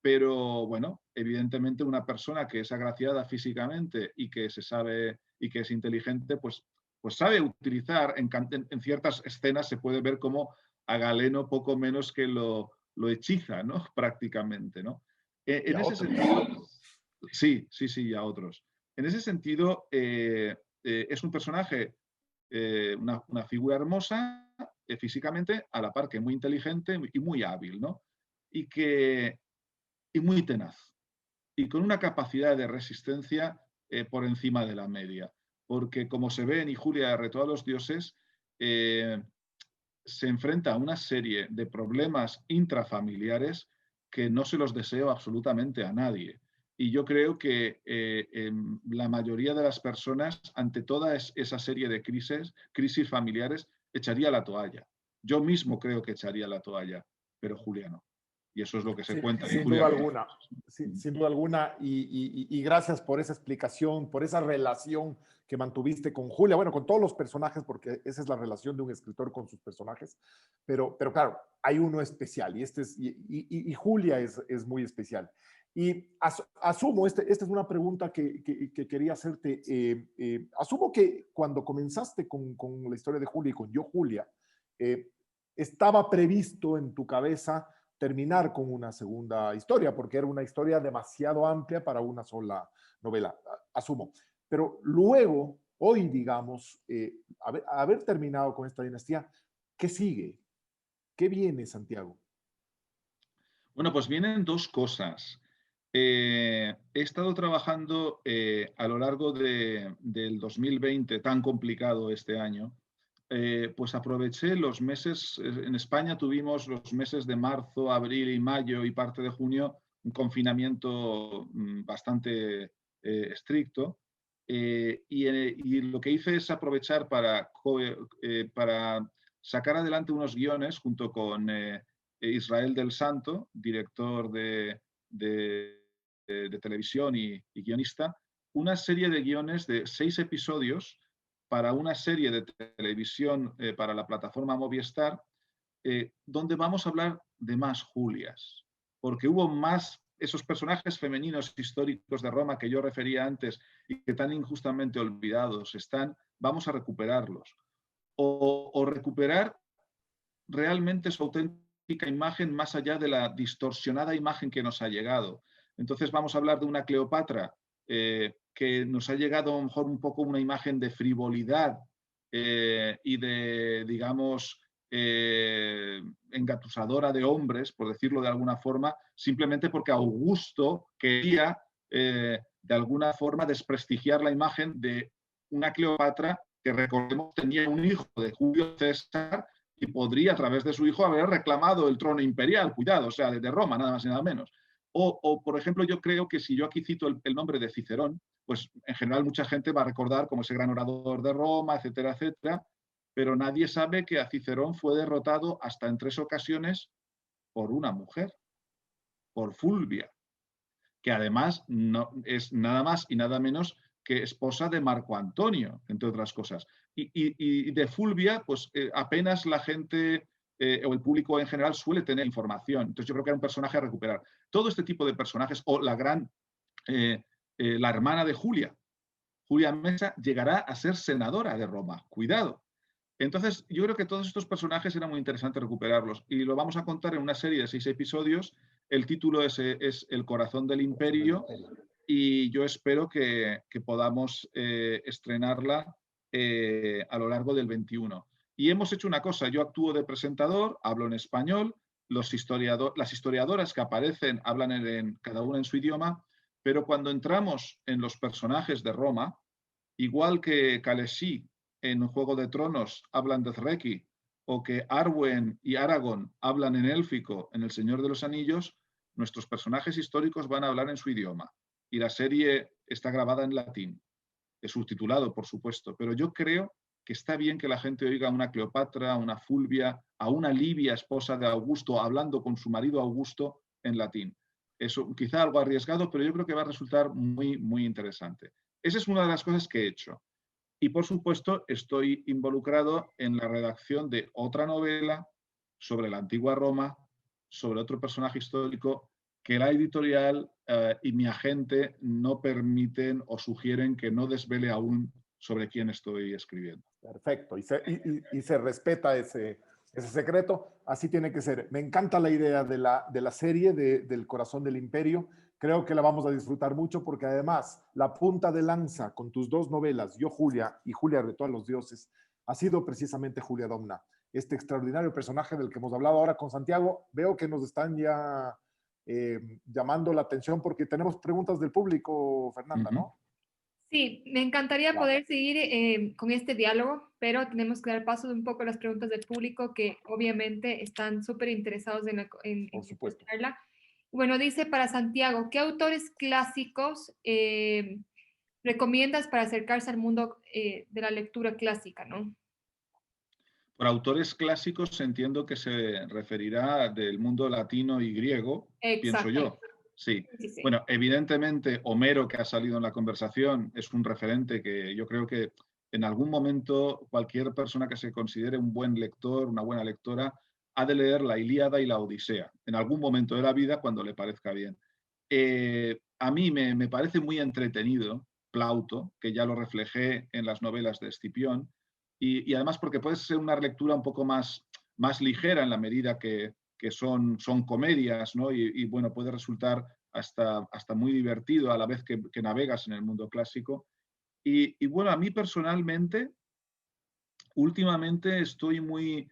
pero bueno, evidentemente una persona que es agraciada físicamente y que se sabe y que es inteligente, pues sabe utilizar, en ciertas escenas se puede ver como a Galeno poco menos que lo hechiza, ¿no? Prácticamente, ¿no? En ese sentido, sí, y a otros. En ese sentido, es un personaje, una figura hermosa, físicamente, a la par que muy inteligente y muy hábil, ¿no? Y muy tenaz. Y con una capacidad de resistencia por encima de la media. Porque como se ve en Y Julia retó a los dioses, se enfrenta a una serie de problemas intrafamiliares que no se los deseo absolutamente a nadie. Y yo creo que la mayoría de las personas, ante toda esa serie de crisis familiares, echaría la toalla. Yo mismo creo que echaría la toalla, pero Julia no. Y eso es lo que se cuenta. Sin duda alguna, sin duda alguna. Y gracias por esa explicación, por esa relación que mantuviste con Julia, bueno, con todos los personajes, porque esa es la relación de un escritor con sus personajes, pero claro, hay uno especial y Julia es muy especial. Y asumo, esta es una pregunta que quería hacerte, asumo que cuando comenzaste con la historia de Julia y con Yo Julia, estaba previsto en tu cabeza terminar con una segunda historia, porque era una historia demasiado amplia para una sola novela, asumo. Pero luego, hoy, digamos, haber terminado con esta dinastía, ¿qué sigue? ¿Qué viene, Santiago? Bueno, pues vienen dos cosas. He estado trabajando a lo largo del 2020, tan complicado este año, pues aproveché los meses, en España tuvimos los meses de marzo, abril y mayo y parte de junio un confinamiento bastante estricto. Y lo que hice es aprovechar para sacar adelante unos guiones junto con Israel del Santo, director de televisión y guionista, una serie de guiones de 6 episodios para una serie de televisión para la plataforma Movistar, donde vamos a hablar de más Julias, porque hubo más esos personajes femeninos históricos de Roma que yo refería antes y que tan injustamente olvidados están, vamos a recuperarlos. O recuperar realmente su auténtica imagen más allá de la distorsionada imagen que nos ha llegado. Entonces vamos a hablar de una Cleopatra que nos ha llegado a lo mejor un poco una imagen de frivolidad y de, digamos, engatusadora de hombres, por decirlo de alguna forma, simplemente porque Augusto quería de alguna forma desprestigiar la imagen de una Cleopatra que, recordemos, tenía un hijo de Julio César y podría a través de su hijo haber reclamado el trono imperial, cuidado, o sea, de Roma, nada más y nada menos. O, por ejemplo, yo creo que si yo aquí cito el nombre de Cicerón, pues en general mucha gente va a recordar como ese gran orador de Roma, etcétera, etcétera, pero nadie sabe que a Cicerón fue derrotado hasta en 3 ocasiones por una mujer, por Fulvia, que además no, es nada más y nada menos que esposa de Marco Antonio, entre otras cosas. Y de Fulvia, pues apenas la gente o el público en general suele tener información. Entonces yo creo que era un personaje a recuperar. Todo este tipo de personajes, o la la hermana de Julia, Julia Mesa, llegará a ser senadora de Roma. Cuidado. Entonces, yo creo que todos estos personajes era muy interesante recuperarlos y lo vamos a contar en una serie de 6 episodios. El título es El corazón del imperio y yo espero que podamos estrenarla a lo largo del 21. Y hemos hecho una cosa, yo actúo de presentador, hablo en español, las historiadoras que aparecen hablan cada una en su idioma, pero cuando entramos en los personajes de Roma, igual que Khaleesi en Juego de Tronos hablan de Threki, o que Arwen y Aragorn hablan en élfico en El Señor de los Anillos, nuestros personajes históricos van a hablar en su idioma. Y la serie está grabada en latín, es subtitulado, por supuesto, pero yo creo que está bien que la gente oiga a una Cleopatra, a una Fulvia, a una Livia, esposa de Augusto, hablando con su marido Augusto en latín. Eso quizá algo arriesgado, pero yo creo que va a resultar muy, muy interesante. Esa es una de las cosas que he hecho. Y por supuesto estoy involucrado en la redacción de otra novela sobre la antigua Roma, sobre otro personaje histórico que la editorial y mi agente no permiten o sugieren que no desvele aún sobre quién estoy escribiendo. Perfecto, y se respeta ese secreto, así tiene que ser. Me encanta la idea de la serie del corazón del imperio, creo que la vamos a disfrutar mucho porque además la punta de lanza con tus 2 novelas, Yo Julia y Julia Retó a los Dioses, ha sido precisamente Julia Domna, este extraordinario personaje del que hemos hablado ahora con Santiago. Veo que nos están ya llamando la atención porque tenemos preguntas del público, Fernanda, ¿no? Sí, me encantaría poder seguir con este diálogo, pero tenemos que dar paso un poco a las preguntas del público que obviamente están súper interesados en escucharla. Bueno, dice para Santiago, ¿qué autores clásicos recomiendas para acercarse al mundo de la lectura clásica, ¿no? Por autores clásicos entiendo que se referirá del mundo latino y griego, pienso yo. Sí. Sí. Bueno, evidentemente Homero, que ha salido en la conversación, es un referente que yo creo que en algún momento cualquier persona que se considere un buen lector, una buena lectora, ha de leer la Ilíada y la Odisea, en algún momento de la vida cuando le parezca bien. A mí me parece muy entretenido Plauto, que ya lo reflejé en las novelas de Escipión, y además porque puede ser una lectura un poco más ligera en la medida que son comedias, ¿no? Y bueno, puede resultar hasta muy divertido a la vez que navegas en el mundo clásico. Y bueno, a mí personalmente, últimamente estoy muy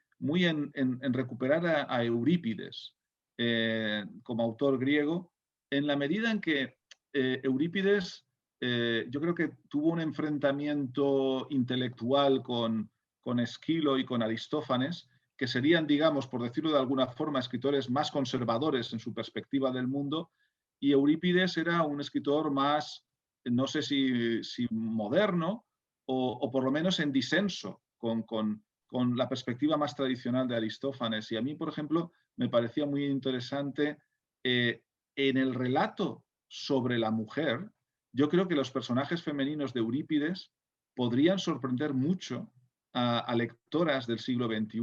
en recuperar a Eurípides como autor griego, en la medida en que Eurípides yo creo que tuvo un enfrentamiento intelectual con Esquilo y con Aristófanes, que serían, digamos, por decirlo de alguna forma, escritores más conservadores en su perspectiva del mundo, y Eurípides era un escritor más, no sé si moderno, o por lo menos en disenso con con la perspectiva más tradicional de Aristófanes. Y a mí, por ejemplo, me parecía muy interesante en el relato sobre la mujer. Yo creo que los personajes femeninos de Eurípides podrían sorprender mucho a lectoras del siglo XXI,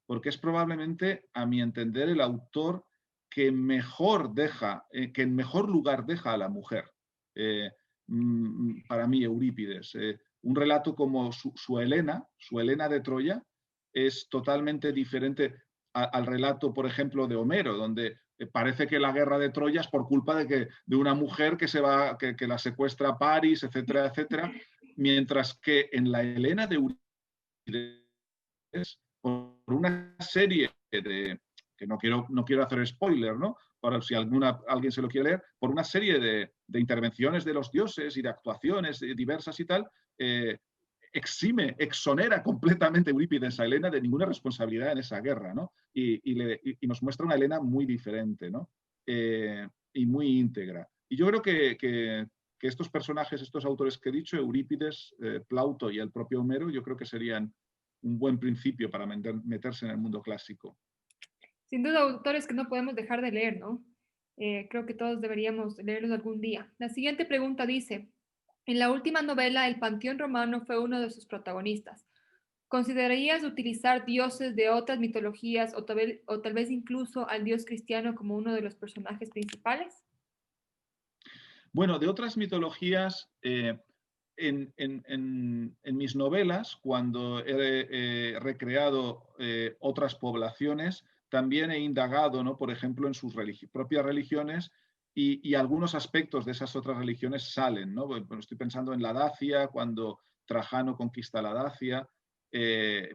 porque es probablemente, a mi entender, el autor que mejor deja, que en mejor lugar deja a la mujer. Para mí, Eurípides. Un relato como su Helena de Troya, es totalmente diferente al relato, por ejemplo, de Homero, donde parece que la guerra de Troya es por culpa de una mujer que la secuestra a París, etcétera, etcétera, mientras que en la Helena de Eurípides, por una serie que no quiero hacer spoiler, ¿no? Para si alguien se lo quiere leer, por una serie de intervenciones de los dioses y de actuaciones diversas y tal, exonera completamente Eurípides a Helena de ninguna responsabilidad en esa guerra, ¿no? Y nos muestra una Helena muy diferente, ¿no? Y muy íntegra. Y yo creo que estos personajes, estos autores que he dicho, Eurípides, Plauto y el propio Homero, yo creo que serían un buen principio para meterse en el mundo clásico. Sin duda, autores que no podemos dejar de leer, ¿no? Creo que todos deberíamos leerlos algún día. La siguiente pregunta dice, en la última novela, el panteón romano fue uno de sus protagonistas. ¿Considerarías utilizar dioses de otras mitologías o tal vez incluso al dios cristiano como uno de los personajes principales? Bueno, de otras mitologías, en mis novelas, cuando he recreado otras poblaciones, también he indagado, ¿no? Por ejemplo, en sus propias religiones y algunos aspectos de esas otras religiones salen, ¿no? Bueno, estoy pensando en la Dacia, cuando Trajano conquista la Dacia,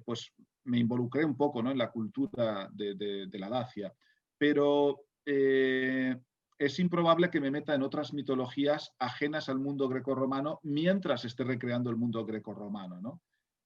pues me involucré un poco, ¿no? En la cultura de la Dacia. Pero es improbable que me meta en otras mitologías ajenas al mundo grecorromano mientras esté recreando el mundo grecorromano, ¿no?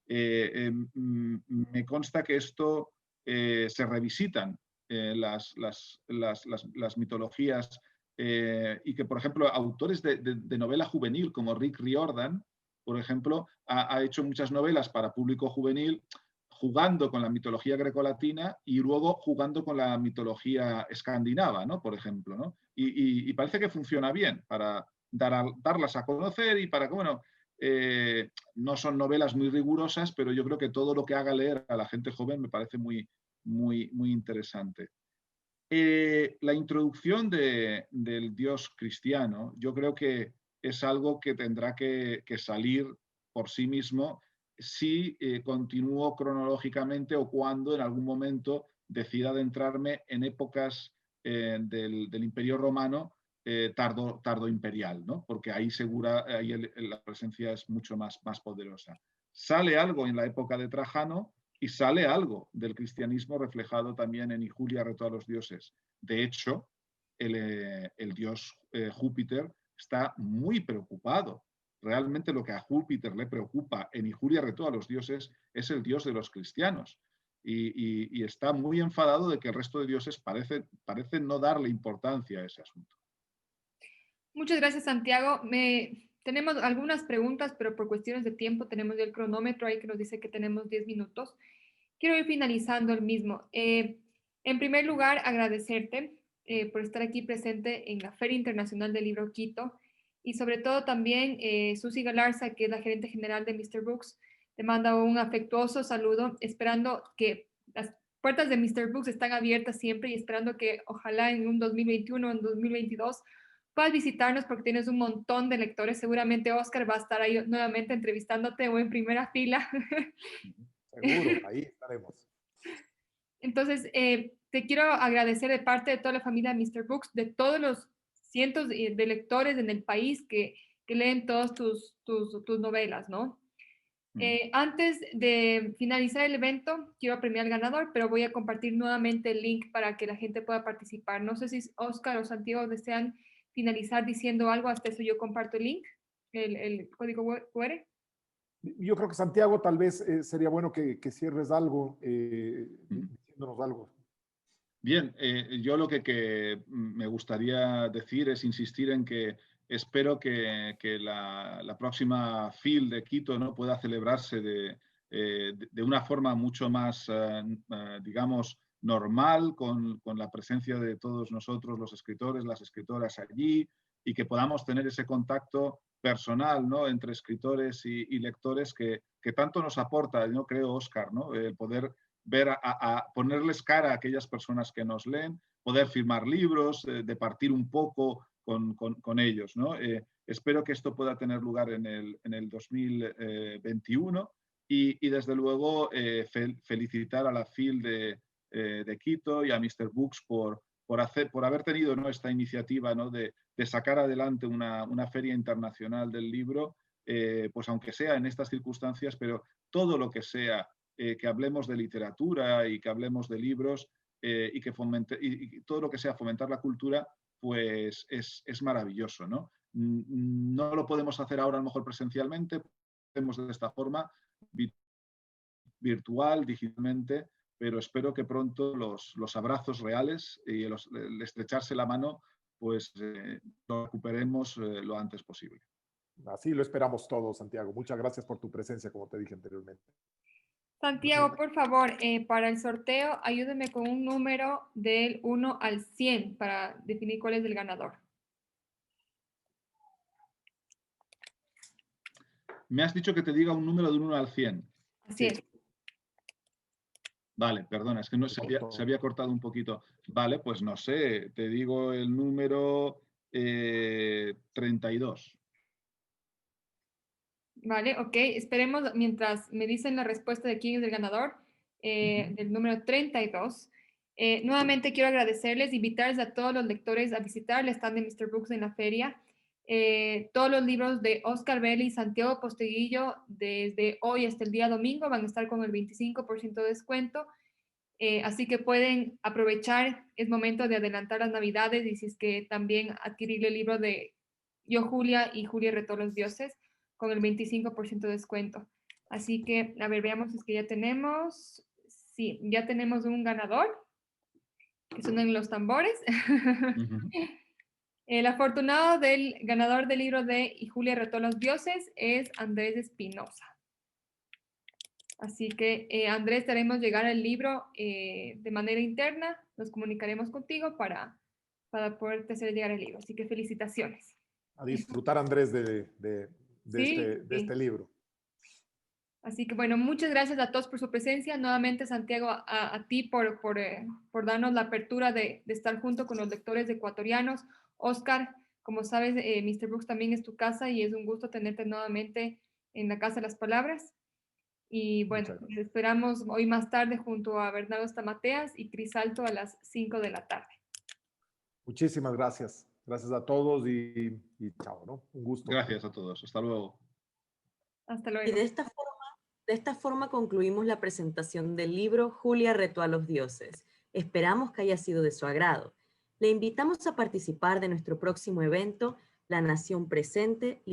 Me consta que esto se revisitan las mitologías y que, por ejemplo, autores de novela juvenil como Rick Riordan, por ejemplo, ha hecho muchas novelas para público juvenil jugando con la mitología grecolatina y luego jugando con la mitología escandinava, ¿no? Por ejemplo, ¿no? Y parece que funciona bien para darlas a conocer y para que, bueno, no son novelas muy rigurosas, pero yo creo que todo lo que haga leer a la gente joven me parece muy, muy, muy interesante. La introducción del Dios cristiano, yo creo que es algo que tendrá que salir por sí mismo si continúo cronológicamente o cuando en algún momento decida adentrarme en épocas del Imperio Romano tardo imperial, ¿no? Porque ahí la presencia es mucho más poderosa. Sale algo en la época de Trajano y sale algo del cristianismo reflejado también en Y Julia retó a los dioses. De hecho, el dios Júpiter está muy preocupado. Realmente lo que a Júpiter le preocupa en Y Julia retó a los dioses es el dios de los cristianos. Y está muy enfadado de que el resto de dioses parecen no darle importancia a ese asunto. Muchas gracias, Santiago. Tenemos algunas preguntas, pero por cuestiones de tiempo tenemos ya el cronómetro ahí que nos dice que tenemos 10 minutos. Quiero ir finalizando el mismo. En primer lugar, agradecerte por estar aquí presente en la Feria Internacional del Libro Quito y sobre todo también Susi Galarza, que es la gerente general de Mr. Books, te manda un afectuoso saludo, esperando que las puertas de Mr. Books están abiertas siempre y esperando que ojalá en un 2021 o en 2022 puedas visitarnos porque tienes un montón de lectores. Seguramente Oscar va a estar ahí nuevamente entrevistándote o en primera fila. Seguro, ahí estaremos. Entonces, te quiero agradecer de parte de toda la familia de Mr. Books, de todos los cientos de lectores en el país que leen todas tus novelas, ¿no? Antes de finalizar el evento, quiero premiar al ganador, pero voy a compartir nuevamente el link para que la gente pueda participar. No sé si Oscar o Santiago desean finalizar diciendo algo, hasta eso yo comparto el link, el código QR. Yo creo que Santiago tal vez sería bueno que cierres algo, diciéndonos algo. Bien, yo lo que me gustaría decir es insistir en que espero que la próxima FIL de Quito, ¿no? pueda celebrarse de una forma mucho más, digamos, normal, con la presencia de todos nosotros, los escritores, las escritoras allí, y que podamos tener ese contacto personal, ¿no?, entre escritores y lectores que tanto nos aporta, yo creo, Óscar, ¿no?, el poder ver, ponerles cara a aquellas personas que nos leen, poder firmar libros, de partir un poco con ellos, ¿no? Espero que esto pueda tener lugar en el 2021 y desde luego felicitar a la FIL de Quito y a Mr. Books por haber tenido, ¿no?, esta iniciativa, ¿no?, de sacar adelante una feria internacional del libro, pues aunque sea en estas circunstancias, pero todo lo que sea que hablemos de literatura y que hablemos de libros y todo lo que sea fomentar la cultura, pues es maravilloso, ¿no? No lo podemos hacer ahora a lo mejor presencialmente, hacemos de esta forma, virtual, digitalmente, pero espero que pronto los abrazos reales y el estrecharse la mano, pues lo recuperemos lo antes posible. Así lo esperamos todos, Santiago. Muchas gracias por tu presencia, como te dije anteriormente. Santiago, por favor, para el sorteo, ayúdeme con un número del 1 al 100 para definir cuál es el ganador. Me has dicho que te diga un número del 1 al 100. Así es. Vale, perdona, es que no, se había cortado un poquito. Vale, pues no sé, te digo el número 32. Vale, ok. Esperemos mientras me dicen la respuesta de quién es el ganador del número 32. Nuevamente quiero agradecerles, invitarles a todos los lectores a visitar el stand de Mr. Books en la feria. Todos los libros de Óscar Vela y Santiago Posteguillo desde hoy hasta el día domingo van a estar con el 25% de descuento. Así que pueden aprovechar, es momento de adelantar las navidades y si es que también adquirir el libro de Yo Julia y Julia retó a los dioses con el 25% de descuento. Así que, a ver, veamos si es que ya tenemos, sí, ya tenemos un ganador, que suenan los tambores. El afortunado del ganador del libro de Y Julia retó a los dioses es Andrés Espinosa. Así que, Andrés, te haremos llegar el libro de manera interna, nos comunicaremos contigo para poderte hacer llegar el libro. Así que felicitaciones. A disfrutar, Andrés, de este libro. Así que, bueno, muchas gracias a todos por su presencia. Nuevamente, Santiago, a ti por darnos la apertura de estar junto con los lectores ecuatorianos. Óscar, como sabes, Mr. Books también es tu casa y es un gusto tenerte nuevamente en la Casa de las Palabras. Y bueno, esperamos hoy más tarde junto a Bernardo Stamateas y Cris Alto a las 5 de la tarde. Muchísimas gracias. Gracias a todos y chao, ¿no? Un gusto. Gracias a todos. Hasta luego. Hasta luego. Y de esta forma concluimos la presentación del libro Julia retó a los dioses. Esperamos que haya sido de su agrado. Le invitamos a participar de nuestro próximo evento, La Nación Presente.